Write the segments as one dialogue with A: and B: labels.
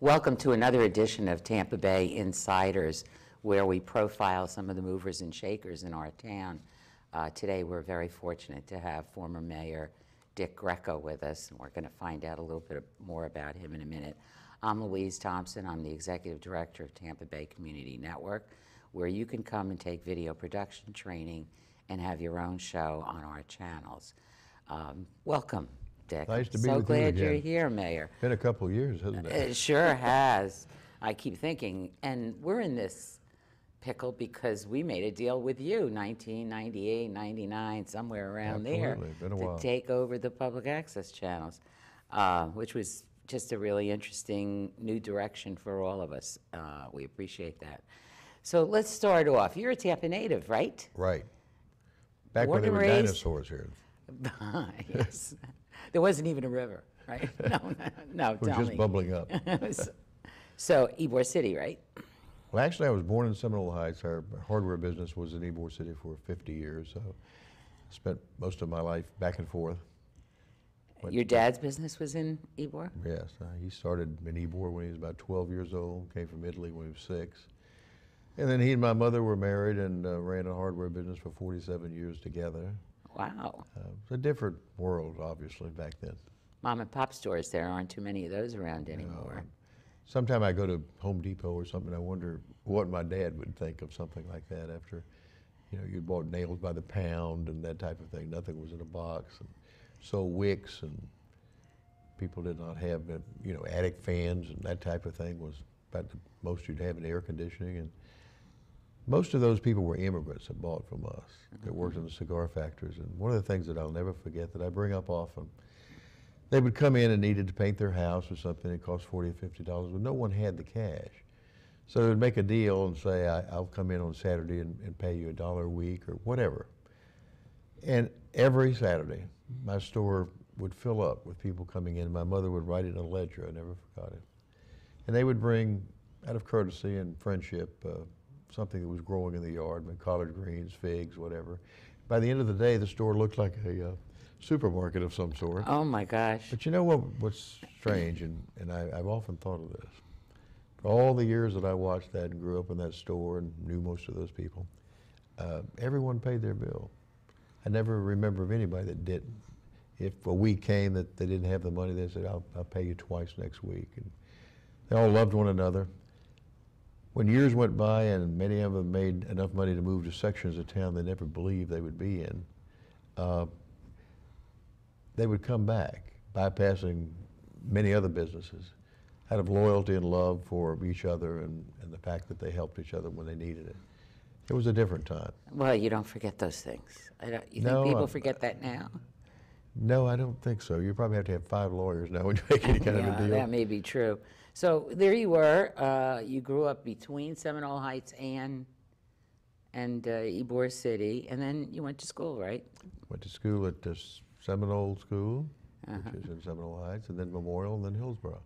A: Welcome to another edition of Tampa Bay Insiders, where we profile some of the movers and shakers in our town. Today we're very fortunate to have former Mayor Dick Greco with us, and we're going to find out a little bit more about him in a minute. I'm Louise Thompson. I'm the Executive Director of Tampa Bay Community Network, where you can come and take video production training and have your own show on our channels. Welcome, Dick.
B: Nice to be
A: so
B: with you
A: glad
B: again.
A: you're here, Mayor.
B: Been a couple of years, hasn't it?
A: It sure has. I keep thinking, and we're in this pickle because we made a deal with you, 1998, 99, somewhere around there,
B: Been a while.
A: to take over the public access channels, which was just a really interesting new direction for all of us. We appreciate that. So let's start off. You're a Tampa native, right?
B: Right. Back when
A: Born
B: there
A: and
B: were
A: raised-
B: dinosaurs here.
A: Yes. There wasn't even a river, right? No,
B: We're
A: tell
B: just
A: me.
B: bubbling up.
A: So, Ybor City, right?
B: Well, actually, I was born in Seminole Heights. Our hardware business was in Ybor City for 50 years, so I spent most of my life back and forth.
A: Your dad's business was in Ybor?
B: Yes, he started in Ybor when he was about 12 years old, came from Italy when he was 6. And then he and my mother were married and ran a hardware business for 47 years together.
A: Wow.
B: It's a different world, obviously, back then.
A: Mom and pop stores, there aren't too many of those around anymore.
B: Sometime I go to Home Depot or something, I wonder what my dad would think of something like that after, you bought nails by the pound and that type of thing. Nothing was in a box. And sold wicks, and people did not have, attic fans and that type of thing was about the most you'd have in air conditioning. And most of those people were immigrants that bought from us, that worked in the cigar factories. And one of the things that I'll never forget that I bring up often, they would come in and needed to paint their house or something. It cost $40 or $50, but no one had the cash. So they would make a deal and say, I'll come in on Saturday and pay you $1 a week or whatever. And every Saturday, my store would fill up with people coming in. My mother would write it in a ledger. I never forgot it. And they would bring, out of courtesy and friendship, something that was growing in the yard, collard greens, figs, whatever. By the end of the day, the store looked like a supermarket of some sort.
A: Oh my gosh.
B: But you know what's strange, and I've often thought of this. For all the years that I watched that and grew up in that store and knew most of those people, everyone paid their bill. I never remember of anybody that didn't. If a week came that they didn't have the money, they said, I'll pay you twice next week. And they all loved one another. When years went by and many of them made enough money to move to sections of town they never believed they would be in, they would come back, bypassing many other businesses, out of loyalty and love for each other and the fact that they helped each other when they needed it. It was a different time.
A: Well, you don't forget those things. You think
B: No,
A: people forget that now?
B: No, I don't think so. You probably have to have 5 lawyers now when you make any kind of a deal.
A: That may be true. So there you were. You grew up between Seminole Heights and Ybor City, and then you went to school, right?
B: Went to school at Seminole School, which is in Seminole Heights, and then Memorial, and then Hillsborough.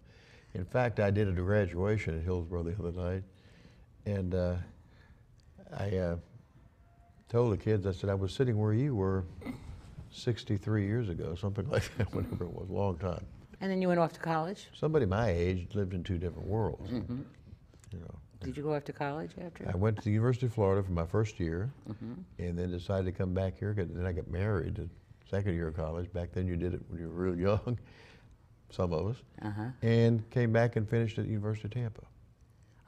B: In fact, I did a graduation at Hillsborough the other night, and I told the kids, I said, I was sitting where you were 63 years ago, something like that, whatever it was, a long time.
A: And then you went off to college?
B: Somebody my age lived in 2 different worlds.
A: Did you go off to college after?
B: I went to the University of Florida for my first year, and then decided to come back here, and then I got married the second year of college. Back then you did it when you were real young, some of us, and came back and finished at the University of Tampa.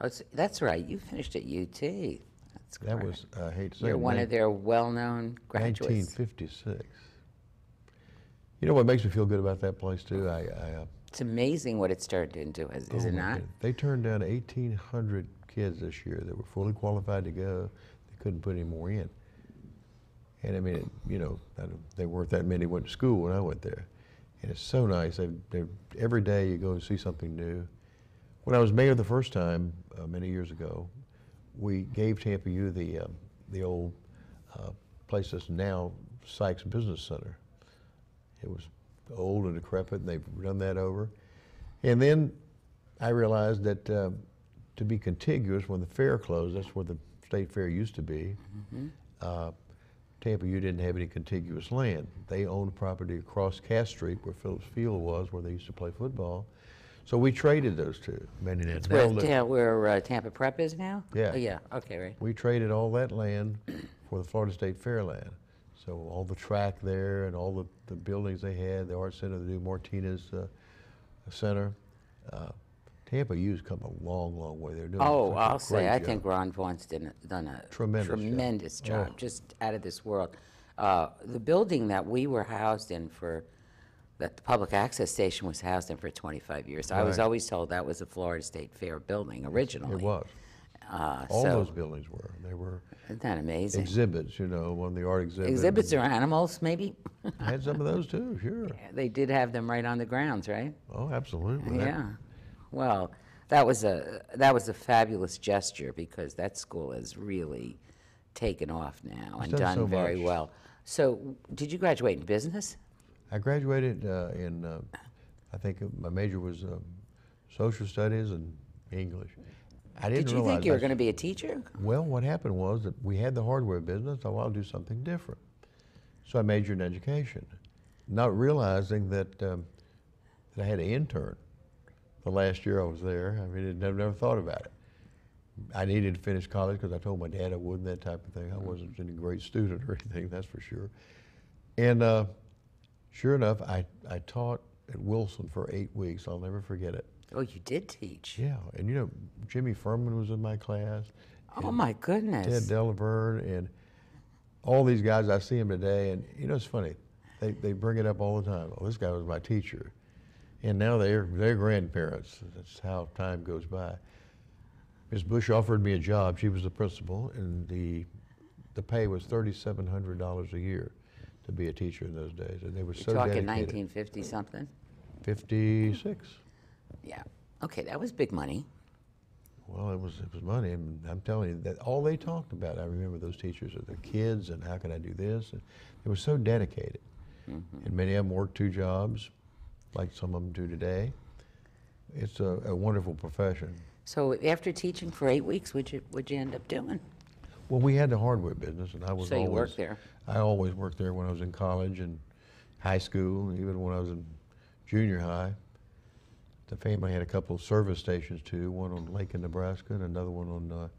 A: Oh, that's right. You finished at UT. That's correct.
B: That was, I hate to say
A: You're
B: it,
A: one of their well-known graduates.
B: 1956. You know what makes me feel good about that place, too?
A: It's amazing what it's turned into, is it not?
B: They turned down 1,800 kids this year that were fully qualified to go. They couldn't put any more in. And I mean, they weren't that many went to school when I went there. And it's so nice. Every day you go and see something new. When I was mayor the first time, many years ago, we gave Tampa U the old place that's now Sykes Business Center. It was old and decrepit, and they've done that over. And then I realized that to be contiguous, when the fair closed, that's where the state fair used to be, Tampa U didn't have any contiguous land. They owned property across Cass Street where Phillips Field was, where they used to play football. So we traded those two, many and
A: Where Tampa Prep is now?
B: Yeah.
A: Oh, yeah, okay, right.
B: we traded all that land for the Florida State Fair land. So all the track there and all the buildings they had, the art center, the new Martinez Center. Tampa U's come a long, long way. They're doing
A: Oh,
B: such a
A: I'll
B: great
A: say, I
B: job.
A: think Ron Vaughn's done a
B: Tremendous job.
A: job,
B: Oh.
A: just out of this world. The building that we were housed in that the public access station was housed in for 25 years. I was
B: Right.
A: always told that was a Florida State Fair building originally.
B: It was. All
A: So,
B: those buildings were. They were
A: isn't that amazing?
B: exhibits, one of the art exhibits.
A: Exhibits or animals, maybe?
B: I had some of those too, sure.
A: They did have them right on the grounds, right?
B: Oh, absolutely.
A: Yeah. Well, that was a fabulous gesture because that school has really taken off now and
B: done
A: done
B: so
A: very
B: much.
A: well. So, did you graduate in business?
B: I graduated in, I think my major was social studies and English. I didn't
A: Did you
B: realize
A: think you were
B: that's-
A: going to be a teacher?
B: Well, what happened was that we had the hardware business, so I'll do something different. So I majored in education, not realizing that I had an intern the last year I was there. I mean, I never thought about it. I needed to finish college because I told my dad I wouldn't, that type of thing. I wasn't any great student or anything, that's for sure. And sure enough, I taught at Wilson for 8 weeks. I'll never forget it.
A: Oh, you did teach.
B: Yeah, and Jimmy Furman was in my class.
A: Oh my goodness.
B: Ted Delaverne and all these guys, I see them today, and it's funny. They bring it up all the time. Oh, this guy was my teacher. And now they're grandparents. That's how time goes by. Ms. Bush offered me a job. She was the principal, and the pay was $3,700 a year to be a teacher in those days. And they were so
A: Talking
B: dedicated.
A: 1950 something?
B: 56.
A: Yeah. Okay, that was big money.
B: Well, it was money, and I'm telling you that all they talked about, I remember those teachers are their kids and how can I do this, and they were so dedicated. And many of them worked 2 jobs, like some of them do today. It's a wonderful profession.
A: So after teaching for 8 weeks, what'd you end up doing?
B: Well, we had the hardware business, and I was
A: So you
B: always
A: worked there?
B: I always worked there when I was in college and high school, even when I was in junior high. The family had a couple of service stations too, one on Lake in Nebraska and another one on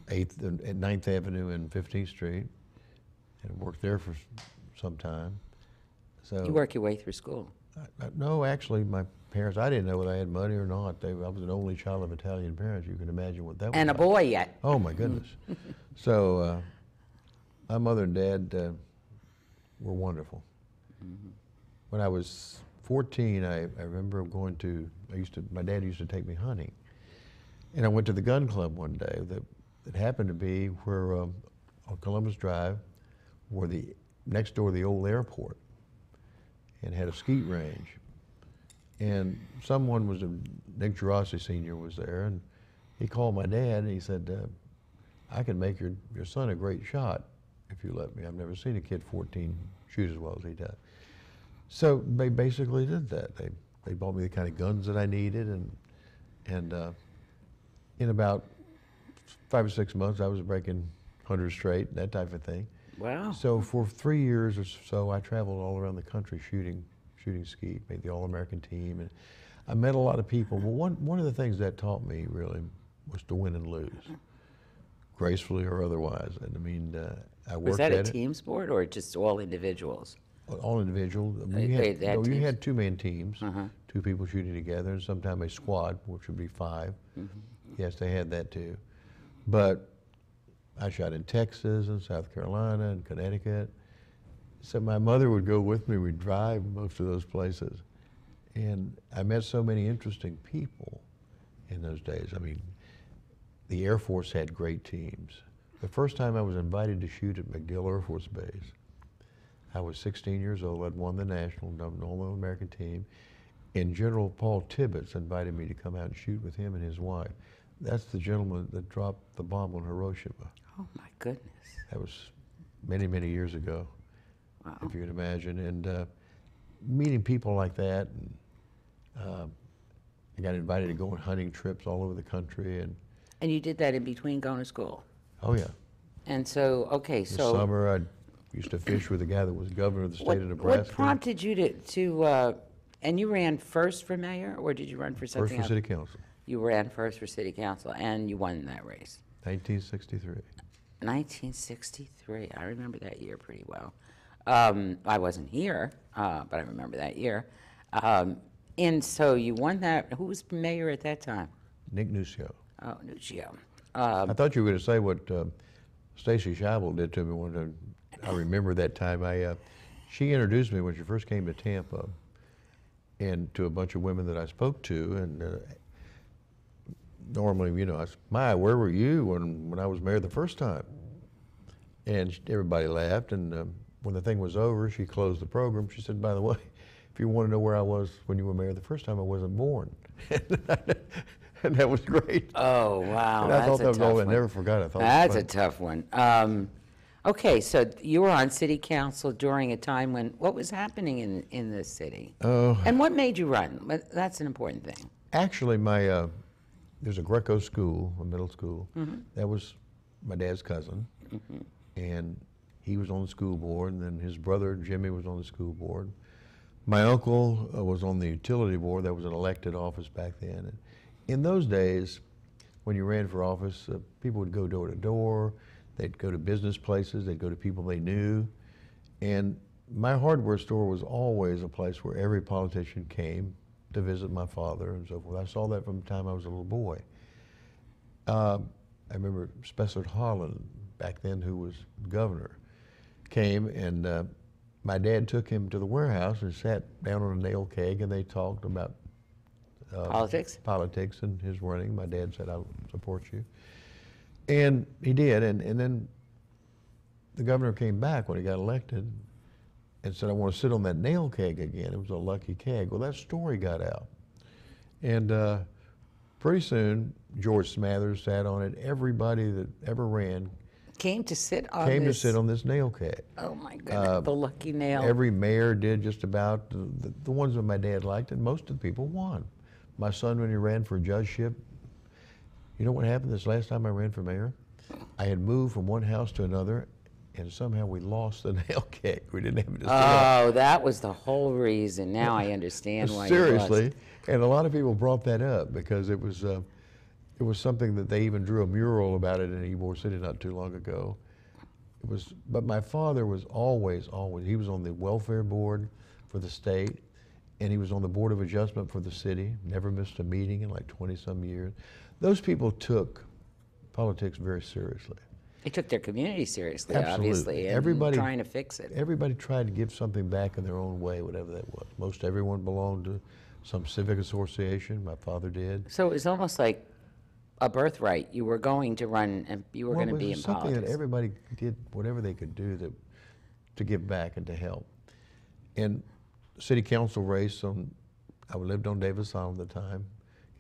B: 8th and 9th Avenue and 15th Street, and worked there for some time. So
A: You work your way through school.
B: no, actually, my parents, I didn't know whether I had money or not. I was an only child of Italian parents. You can imagine what that was
A: And a
B: like.
A: boy yet.
B: Oh, my goodness. So my mother and dad were wonderful. When I was 14, I remember going to, my dad used to take me hunting. And I went to the gun club one day that happened to be where, on Columbus Drive, where next door to the old airport, and had a skeet range. And someone Nick Gerasi Sr. was there, and he called my dad and he said, I can make your son a great shot if you let me. I've never seen a kid 14 shoot as well as he does. So they basically did that. They bought me the kind of guns that I needed, and in about 5 or 6 months, I was breaking 100 straight, that type of thing.
A: Wow.
B: So for 3 years or so, I traveled all around the country shooting skeet, made the All-American team, and I met a lot of people. But one of the things that taught me really was to win and lose, gracefully or otherwise. And I mean, I worked
A: Was that
B: at
A: a
B: it.
A: team sport or just all individuals?
B: All individual.
A: They
B: You
A: had
B: you
A: teams?
B: had 2-man teams,
A: Uh-huh.
B: 2 people shooting together, and sometimes a squad, which would be 5. Yes, they had that too. But I shot in Texas and South Carolina and Connecticut. So my mother would go with me. We'd drive most of those places. And I met so many interesting people in those days. I mean, the Air Force had great teams. The first time I was invited to shoot at MacDill Air Force Base, I was 16 years old. I'd won the national All-American team. And General Paul Tibbets invited me to come out and shoot with him and his wife. That's the gentleman that dropped the bomb on Hiroshima.
A: Oh my goodness.
B: That was many, many years ago,
A: Wow.
B: if you can imagine. And meeting people like that, and I got invited to go on hunting trips all over the country. And
A: And you did that in between going to school?
B: oh yeah,
A: And so, okay,
B: in the
A: so
B: summer I used to fish with a guy that was governor of the state of Nebraska.
A: what prompted you to And you ran first for mayor, or did you run for something
B: First for
A: else?
B: city council,
A: You ran first for city council, and you won that race.
B: 1963.
A: 1963. I remember that year pretty well. I wasn't here, but I remember that year. And so you won that. Who was mayor at that time?
B: Nick Nucio.
A: Oh, Nuccio.
B: I thought you were going to say what Stacy Scheibel did to me one time. I remember that time. She introduced me when she first came to Tampa, and to a bunch of women that I spoke to. And normally, you know, I said, "My, where were you when I was mayor the first time?" And everybody laughed. And when the thing was over, she closed the program. She said, "By the way, if you want to know where I was when you were mayor the first time, I wasn't born." And that was great.
A: Oh, wow.
B: And I thought that was all I
A: one.
B: never forgot. I thought
A: That's
B: it
A: a
B: was
A: tough one. Okay, so you were on city council during a time when, what was happening in the city?
B: Oh.
A: And what made you run? That's an important thing.
B: Actually, there's a Greco school, a middle school. That was my dad's cousin. And he was on the school board, and then his brother, Jimmy, was on the school board. My uncle was on the utility board. That was an elected office back then. And in those days, when you ran for office, people would go door to door. They'd go to business places. They'd go to people they knew. And my hardware store was always a place where every politician came to visit my father and so forth. I saw that from the time I was a little boy. I remember Spencer Holland, back then, who was governor, came, and my dad took him to the warehouse and sat down on a nail keg, and they talked about politics and his running. My dad said, "I'll support you." And he did, and then the governor came back when he got elected and said, "I want to sit on that nail keg again." It was a lucky keg. Well, that story got out. And pretty soon, George Smathers sat on it. Everybody that ever ran
A: Came to sit on
B: this nail keg.
A: Oh my goodness, the lucky nail.
B: Every mayor did just about. The ones that my dad liked, and most of the people won. My son, when he ran for judgeship, you know what happened this last time I ran for mayor? I had moved from one house to another, and somehow we lost the nail keg. We didn't have it to sit on.
A: Oh, that was the whole reason. Now I understand why.
B: Seriously, and a lot of people brought that up because it was something that they even drew a mural about it in Ybor City not too long ago. But my father was always, he was on the welfare board for the state, and he was on the board of adjustment for the city. Never missed a meeting in like 20-some years. Those people took politics very seriously.
A: They took their community seriously,
B: Absolutely.
A: obviously, and trying to fix it.
B: Everybody tried to give something back in their own way, whatever that was. Most everyone belonged to some civic association. My father did.
A: So it was almost like a birthright. You were going to run, and you were going to be in
B: something
A: politics.
B: that everybody did whatever they could do to give back and to help. And city council race, I lived on Davis Island at the time,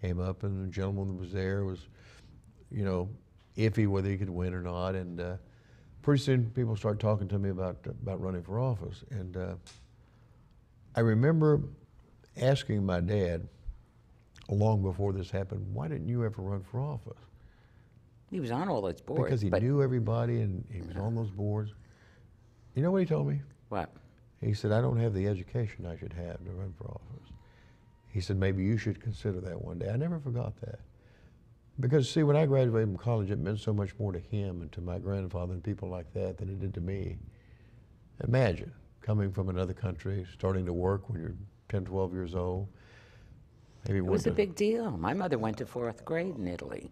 B: came up, and the gentleman that was there was, iffy whether he could win or not. And pretty soon people started talking to me about running for office. And I remember asking my dad, long before this happened, "Why didn't you ever run for office?"
A: He was on all those boards.
B: Because he knew everybody, and he was on those boards. You know what he told me?
A: What?
B: He said, "I don't have the education I should have to run for office." He said, "Maybe you should consider that one day." I never forgot that. Because, see, when I graduated from college, it meant so much more to him and to my grandfather and people like that than it did to me. Imagine coming from another country, starting to work when you're 10, 12 years old. Maybe
A: It was a big deal. My mother went to 4th grade in Italy.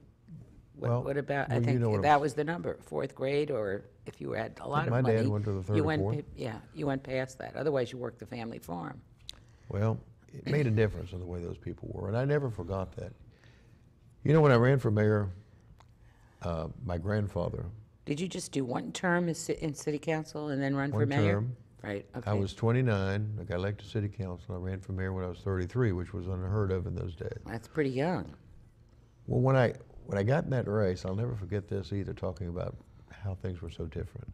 A: What about, I think that was the number, 4th grade, or if you had a lot of money.
B: My dad went to the 3rd or 4th.
A: Yeah, you went past that. Otherwise, you worked the family farm.
B: Well, it made a difference in the way those people were, and I never forgot that. When I ran for mayor, my grandfather.
A: Did you just do one term in city council and then run for
B: One
A: mayor?
B: term.
A: Right, okay.
B: I was 29. I got elected to city council. I ran for mayor when I was 33, which was unheard of in those days.
A: That's pretty young.
B: Well, when I got in that race, I'll never forget this either, talking about how things were so different.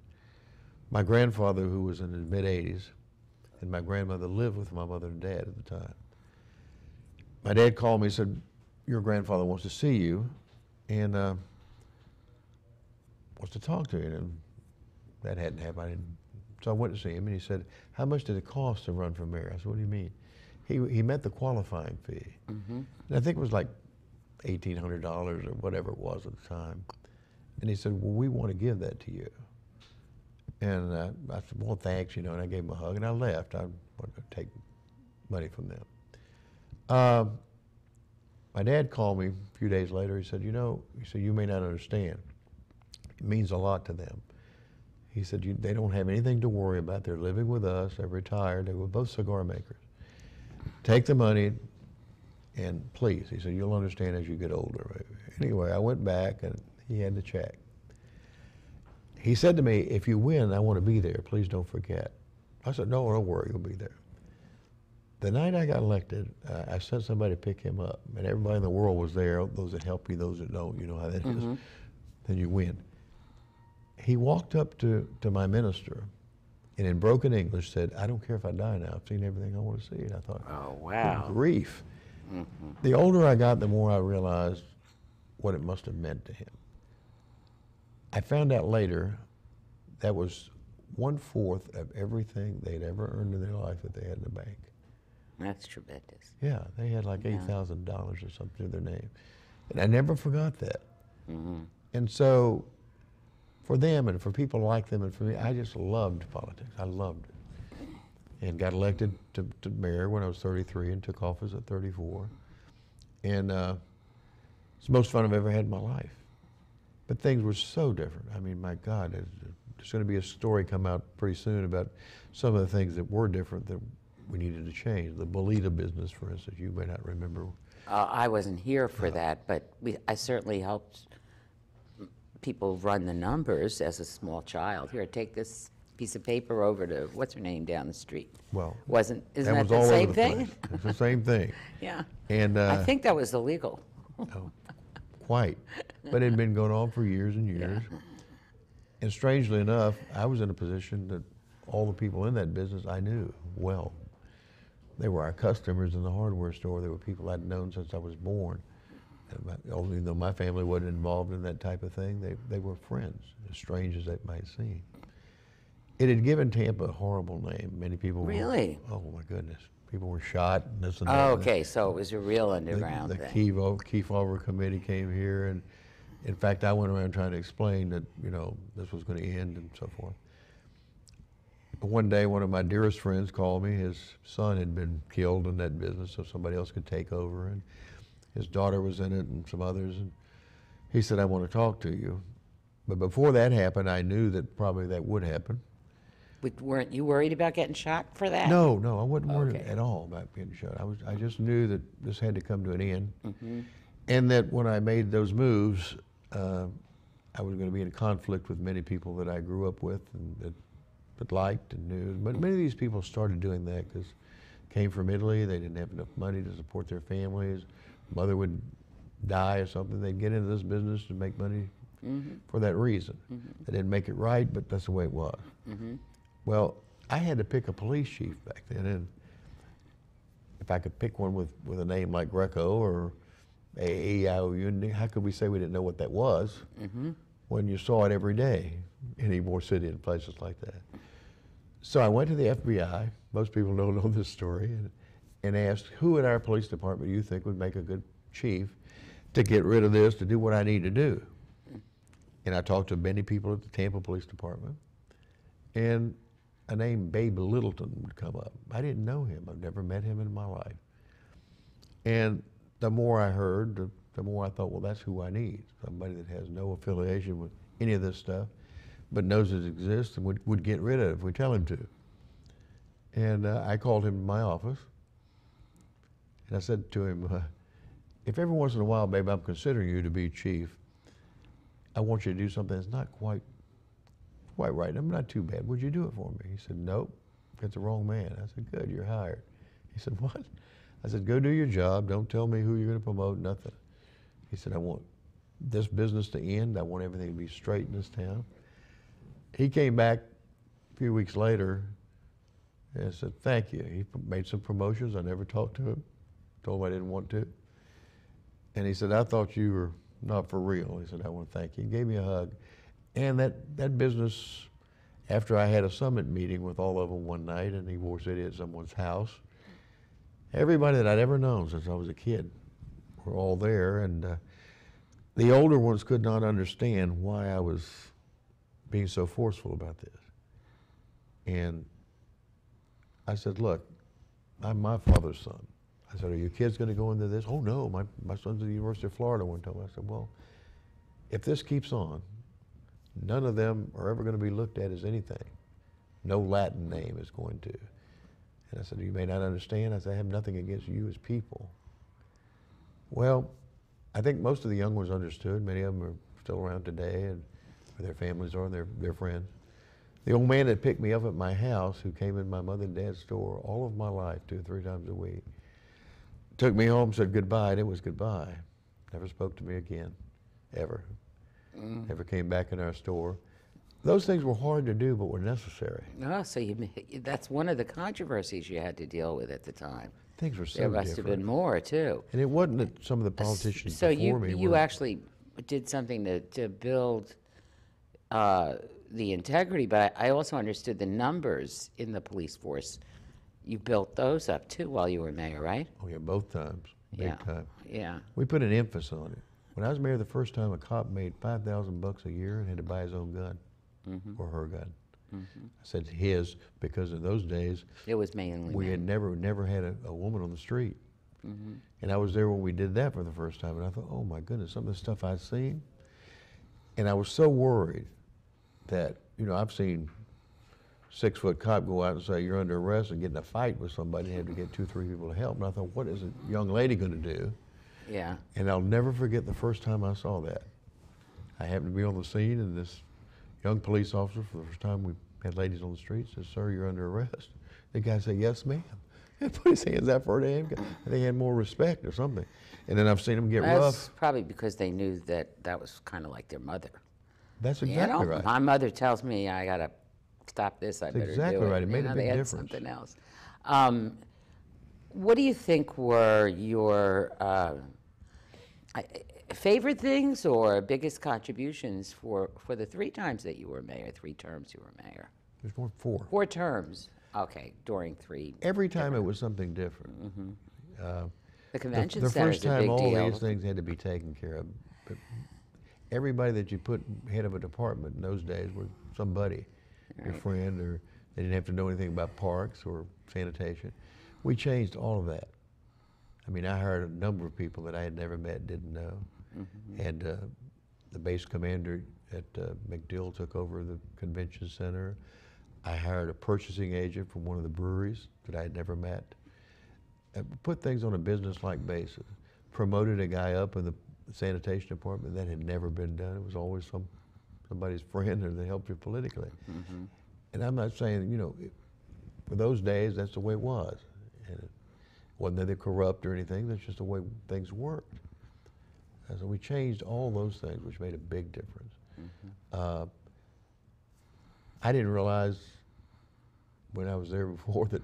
B: My grandfather, who was in his mid-80s, and my grandmother lived with my mother and dad at the time. My dad called me and said, "Your grandfather wants to see you and wants to talk to you." And that hadn't happened. So I went to see him, and he said, "How much did it cost to run for mayor?" I said, "What do you mean?" he met the qualifying fee. And I think it was like $1,800 or whatever it was at the time. And he said, well, we want to give that to you. And I said, well, thanks, and I gave him a hug, and I left. I wanted to take money from them. My dad called me a few days later. He said, you may not understand. It means a lot to them. He said, they don't have anything to worry about. They're living with us. They're retired. They were both cigar makers. Take the money, and please, he said, you'll understand as you get older. Anyway, I went back, and he had the check. He said to me, if you win, I want to be there. Please don't forget. I said, no, don't worry, you'll be there. The night I got elected, I sent somebody to pick him up, and everybody in the world was there, those that help you, those that don't, you know how that is. Then you win. He walked up to my minister, and in broken English said, I don't care if I die now. I've seen everything I want to see. And I thought,
A: oh, wow.
B: Good grief. The older I got, the more I realized what it must have meant to him. I found out later that was 1/4 of everything they'd ever earned in their life that they had in the bank.
A: That's tremendous.
B: Yeah, they had like $8,000 or something to their name. And I never forgot that. And so for them and for people like them and for me, I just loved politics. I loved it. And got elected to mayor when I was 33 and took office at 34. And it's the most fun I've ever had in my life. But things were so different. I mean, my God, there's going to be a story come out pretty soon about some of the things that were different that we needed to change. The Bolita business, for instance, you may not remember.
A: I wasn't here for that, but I certainly helped people run the numbers as a small child. Here, take this piece of paper over to what's her name down the street.
B: Well,
A: isn't that
B: was
A: the
B: all
A: same
B: over the
A: thing?
B: place. It's the same thing.
A: Yeah.
B: And
A: I think that was illegal.
B: Oh, quite. But it had been going on for years and years.
A: Yeah.
B: And strangely enough, I was in a position that all the people in that business I knew well. They were our customers in the hardware store. They were people I'd known since I was born. Even though my family wasn't involved in that type of thing, they were friends, as strange as that might seem. It had given Tampa a horrible name. Many people
A: Really?
B: Oh my goodness. People were shot and this and that.
A: Oh, okay, so it was a real underground
B: The
A: thing.
B: Kefauver committee came here, and in fact, I went around trying to explain that, this was going to end and so forth. But one day, one of my dearest friends called me. His son had been killed in that business, so somebody else could take over, and his daughter was in it and some others, and he said, I want to talk to you. But before that happened, I knew that probably that would happen.
A: Weren't you worried about getting shot for that?
B: No, I wasn't worried
A: Okay.
B: at all about getting shot. I just knew that this had to come to an end, and that when I made those moves, I was going to be in conflict with many people that I grew up with and that liked and knew. But many of these people started doing that because came from Italy. They didn't have enough money to support their families. Mother would die or something. They'd get into this business to make money for that reason. They didn't make it right, but that's the way it was. Well, I had to pick a police chief back then, and if I could pick one with a name like Greco or AEIOU, how could we say we didn't know what that was when you saw it every day in Ybor City and places like that? So I went to the FBI, most people don't know this story, and asked who in our police department you think would make a good chief to get rid of this, to do what I need to do. And I talked to many people at the Tampa Police Department, and a name Babe Littleton would come up. I didn't know him. I've never met him in my life. And the more I heard, the more I thought, well, that's who I need. Somebody that has no affiliation with any of this stuff, but knows it exists and would get rid of it if we tell him to. And I called him to my office, and I said to him, if every once in a while, babe, I'm considering you to be chief, I want you to do something that's not quite right. I'm not too bad. Would you do it for me? He said, nope, it's the wrong man. I said, good, you're hired. He said, what? I said, go do your job. Don't tell me who you're going to promote, nothing. He said, I want this business to end. I want everything to be straight in this town. He came back a few weeks later and said, thank you. He made some promotions. I never talked to him. Told him I didn't want to. And he said, I thought you were not for real. He said, I want to thank you. He gave me a hug. And that business, after I had a summit meeting with all of them one night in Ybor City at someone's house, Everybody that I'd ever known since I was a kid were all there, and the older ones could not understand why I was being so forceful about this. And I said, look, I'm my father's son. I said, are your kids going to go into this? Oh, no, my son's at the University of Florida one time. I said, well, if this keeps on, none of them are ever going to be looked at as anything. No Latin name is going to. And I said, you may not understand. I said, I have nothing against you as people. Well, I think most of the young ones understood. Many of them are still around today, and their families are, and their friends. The old man that picked me up at my house, who came in my mother and dad's store all of my life, 2 or 3 times a week, took me home, said goodbye, and it was goodbye. Never spoke to me again, ever. Never came back in our store. Those things were hard to do, but were necessary.
A: Oh, so that's one of the controversies you had to deal with at the time.
B: Things were so
A: There
B: different.
A: must have been more, too.
B: And it wasn't that some of the politicians
A: So
B: before me
A: you
B: were...
A: actually did something to build the integrity, but I also understood the numbers in the police force. You built those up, too, while you were mayor, right?
B: Oh, yeah, both times. Big time.
A: Yeah.
B: We put an emphasis on it. When I was mayor the first time, a cop made $5,000 a year and had to buy his own gun, or her gun. I said his, because in those days,
A: It was mainly
B: we
A: men.
B: had never had a woman on the street. And I was there when we did that for the first time, and I thought, oh my goodness, some of the stuff I'd seen. And I was so worried that, you know, I've seen 6-foot cop go out and say, you're under arrest, and get in a fight with somebody and have to get 2 or 3 people to help. And I thought, what is a young lady going to do?
A: Yeah.
B: And I'll never forget the first time I saw that. I happened to be on the scene, and this young police officer, for the first time we had ladies on the street, said, sir, you're under arrest. The guy said, yes, ma'am. And put his hands out for him. They had more respect or something. And then I've seen them get
A: That's
B: rough.
A: probably because they knew that was kind of like their mother.
B: That's
A: You
B: exactly
A: know,
B: right.
A: my mother tells me I got to stop this, I better
B: exactly
A: do it.
B: right. It made a
A: You know,
B: big
A: they had
B: difference.
A: something else. What do you think were your favorite things or biggest contributions for the 3 times that you were mayor, 3 terms you were mayor?
B: There's more 4.
A: 4 terms. Okay, during 3.
B: Every time it was something different.
A: The convention
B: The
A: center's
B: first
A: a
B: time
A: big
B: all
A: deal.
B: these things had to be taken care of. But everybody that you put head of a department in those days were somebody, your friend, or they didn't have to know anything about parks or sanitation. We changed all of that. I mean, I hired a number of people that I had never met, didn't know. And the base commander at MacDill took over the convention center. I hired a purchasing agent from one of the breweries that I had never met. Put things on a business-like basis. Promoted a guy up in the sanitation department that had never been done. It was always somebody's friend or they helped you politically. And I'm not saying, you know, for those days, that's the way it was. And it wasn't that they're corrupt or anything, that's just the way things worked. And so we changed all those things, which made a big difference. I didn't realize when I was there before that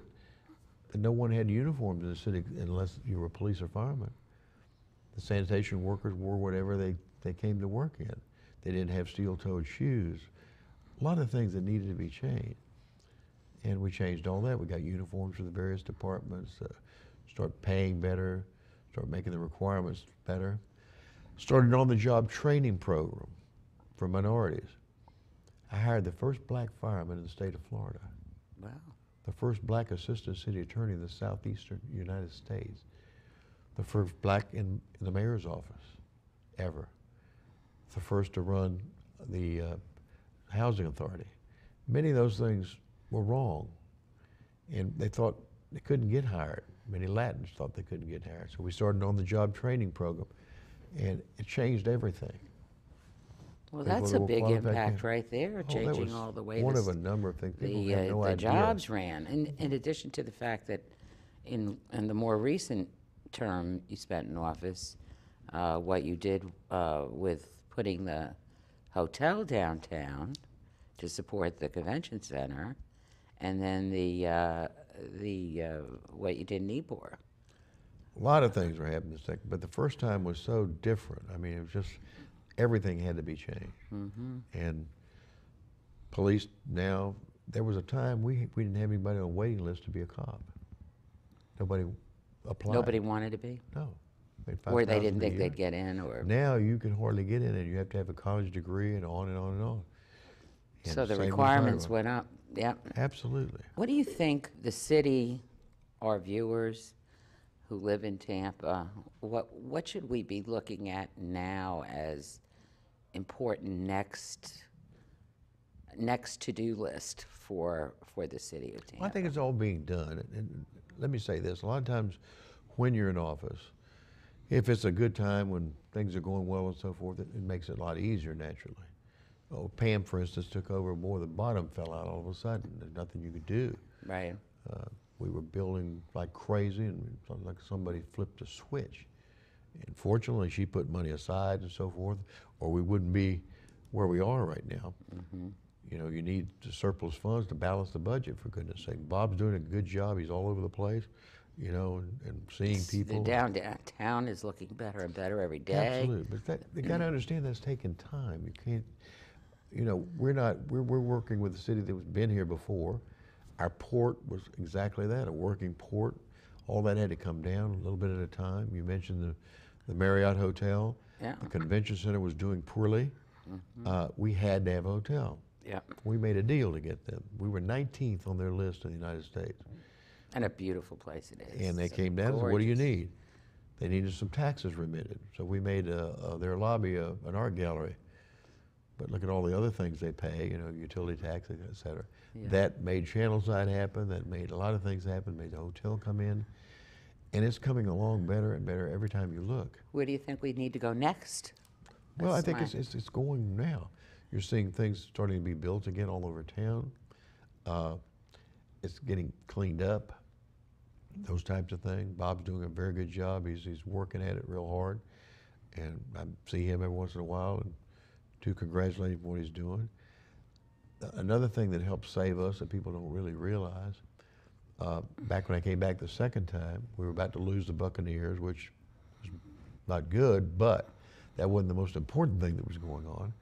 B: no one had uniforms in the city unless you were a police or fireman. The sanitation workers wore whatever they came to work in. They didn't have steel-toed shoes. A lot of things that needed to be changed. And we changed all that. We got uniforms for the various departments, start paying better, start making the requirements better. Started an on-the-job training program for minorities. I hired the first black fireman in the state of Florida.
A: Wow.
B: The first black assistant city attorney in the southeastern United States. The first black in the mayor's office, ever. The first to run the housing authority. Many of those things were wrong. And they thought they couldn't get hired. Many Latins thought they couldn't get hired. So we started an on-the-job training program. And it changed everything.
A: Well,
B: People
A: that's
B: that
A: a
B: were
A: big
B: qualified
A: impact
B: can-
A: right there,
B: Oh, that
A: changing
B: was
A: all the way
B: one
A: this-
B: of a number of things. People had no
A: the
B: idea.
A: jobs ran. In addition to the fact that in the more recent term you spent in office, what you did with putting the hotel downtown to support the convention center, and then what you did in Ybor.
B: A lot of things were happening, but the first time was so different. I mean, it was just, everything had to be changed. And police now, there was a time we didn't have anybody on a waiting list to be a cop. Nobody apply.
A: Nobody wanted to be?
B: No. Made
A: Or they
B: $5,000
A: didn't
B: a
A: think
B: year.
A: they'd get in, or?
B: Now you can hardly get in it. You have to have a college degree and on and on and on. And
A: So the
B: same with
A: requirements
B: firearm.
A: went up, yep.
B: Absolutely.
A: What do you think the city, our viewers who live in Tampa, what should we be looking at now as important next to-do list for the city of Tampa?
B: Well, I think it's all being done. And let me say this, a lot of times when you're in office, if it's a good time when things are going well and so forth, it makes it a lot easier naturally. Oh, Pam, for instance, took over more, the bottom fell out all of a sudden. There's nothing you could do.
A: Right.
B: We were building like crazy, and it was like somebody flipped a switch. And fortunately, she put money aside and so forth, or we wouldn't be where we are right now.
A: Mm-hmm.
B: You know, you need the surplus funds to balance the budget, for goodness sake. Bob's doing a good job. He's all over the place, you know, and seeing people.
A: The downtown is looking better and better every day.
B: Absolutely, but you got to understand that's taking time. You can't, you know, we're working with a city that was been here before. Our port was exactly that, a working port. All that had to come down a little bit at a time. You mentioned the Marriott Hotel.
A: Yeah.
B: The convention center was doing poorly.
A: Mm-hmm.
B: We had to have a hotel.
A: Yep.
B: We made a deal to get them. We were 19th on their list in the United States.
A: And a beautiful place it is.
B: And they
A: It's
B: came down and said, what do you
A: gorgeous.
B: need? They needed some taxes remitted. So we made their lobby an art gallery. But look at all the other things they pay, you know, utility taxes, et cetera.
A: Yeah.
B: That made Channelside happen. That made a lot of things happen, made the hotel come in. And it's coming along better and better every time you look.
A: Where do you think we need to go next?
B: Well, I
A: That's
B: think
A: my-
B: it's going now. You're seeing things starting to be built again all over town. It's getting cleaned up, those types of things. Bob's doing a very good job. He's working at it real hard. And I see him every once in a while and to congratulate him for what he's doing. Another thing that helps save us that people don't really realize, back when I came back the second time, we were about to lose the Buccaneers, which was not good, but that wasn't the most important thing that was going on.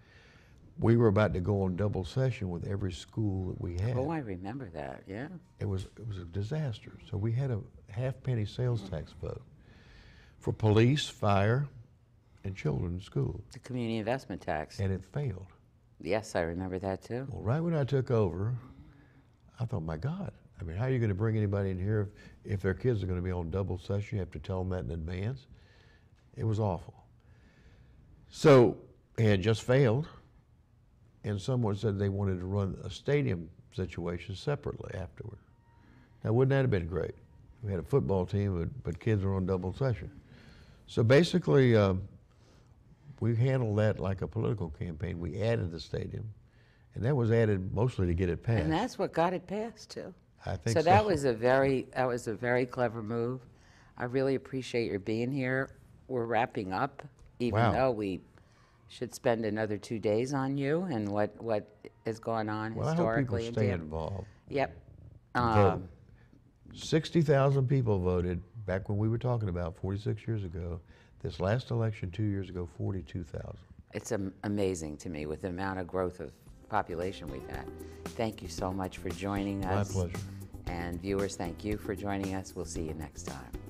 B: We were about to go on double session with every school that we had.
A: Oh, I remember that, yeah.
B: It was a disaster. So we had a half-penny sales tax vote for police, fire, and children's school,
A: The community investment tax.
B: and it failed.
A: Yes, I remember that too.
B: Well, right when I took over, I thought, my God, I mean, how are you going to bring anybody in here if their kids are going to be on double session? You have to tell them that in advance. It was awful. So it had just failed, and someone said they wanted to run a stadium situation separately afterward. Now, wouldn't that have been great? We had a football team, but kids were on double session. So basically, we handled that like a political campaign. We added the stadium, and that was added mostly to get it passed.
A: And that's what got it passed too.
B: I think
A: So that was a very clever move. I really appreciate your being here. We're wrapping up, even
B: Wow.
A: though we should spend another 2 days on you and what is going on
B: Well, I hope people
A: historically in
B: stay
A: Tampa.
B: involved.
A: Yep.
B: Vote. 60,000 people voted back when we were talking about 46 years ago. This last election 2 years ago, 42,000.
A: It's amazing to me with the amount of growth of population we've had. Thank you so much for joining
B: My
A: us.
B: pleasure.
A: And viewers, thank you for joining us. We'll see you next time.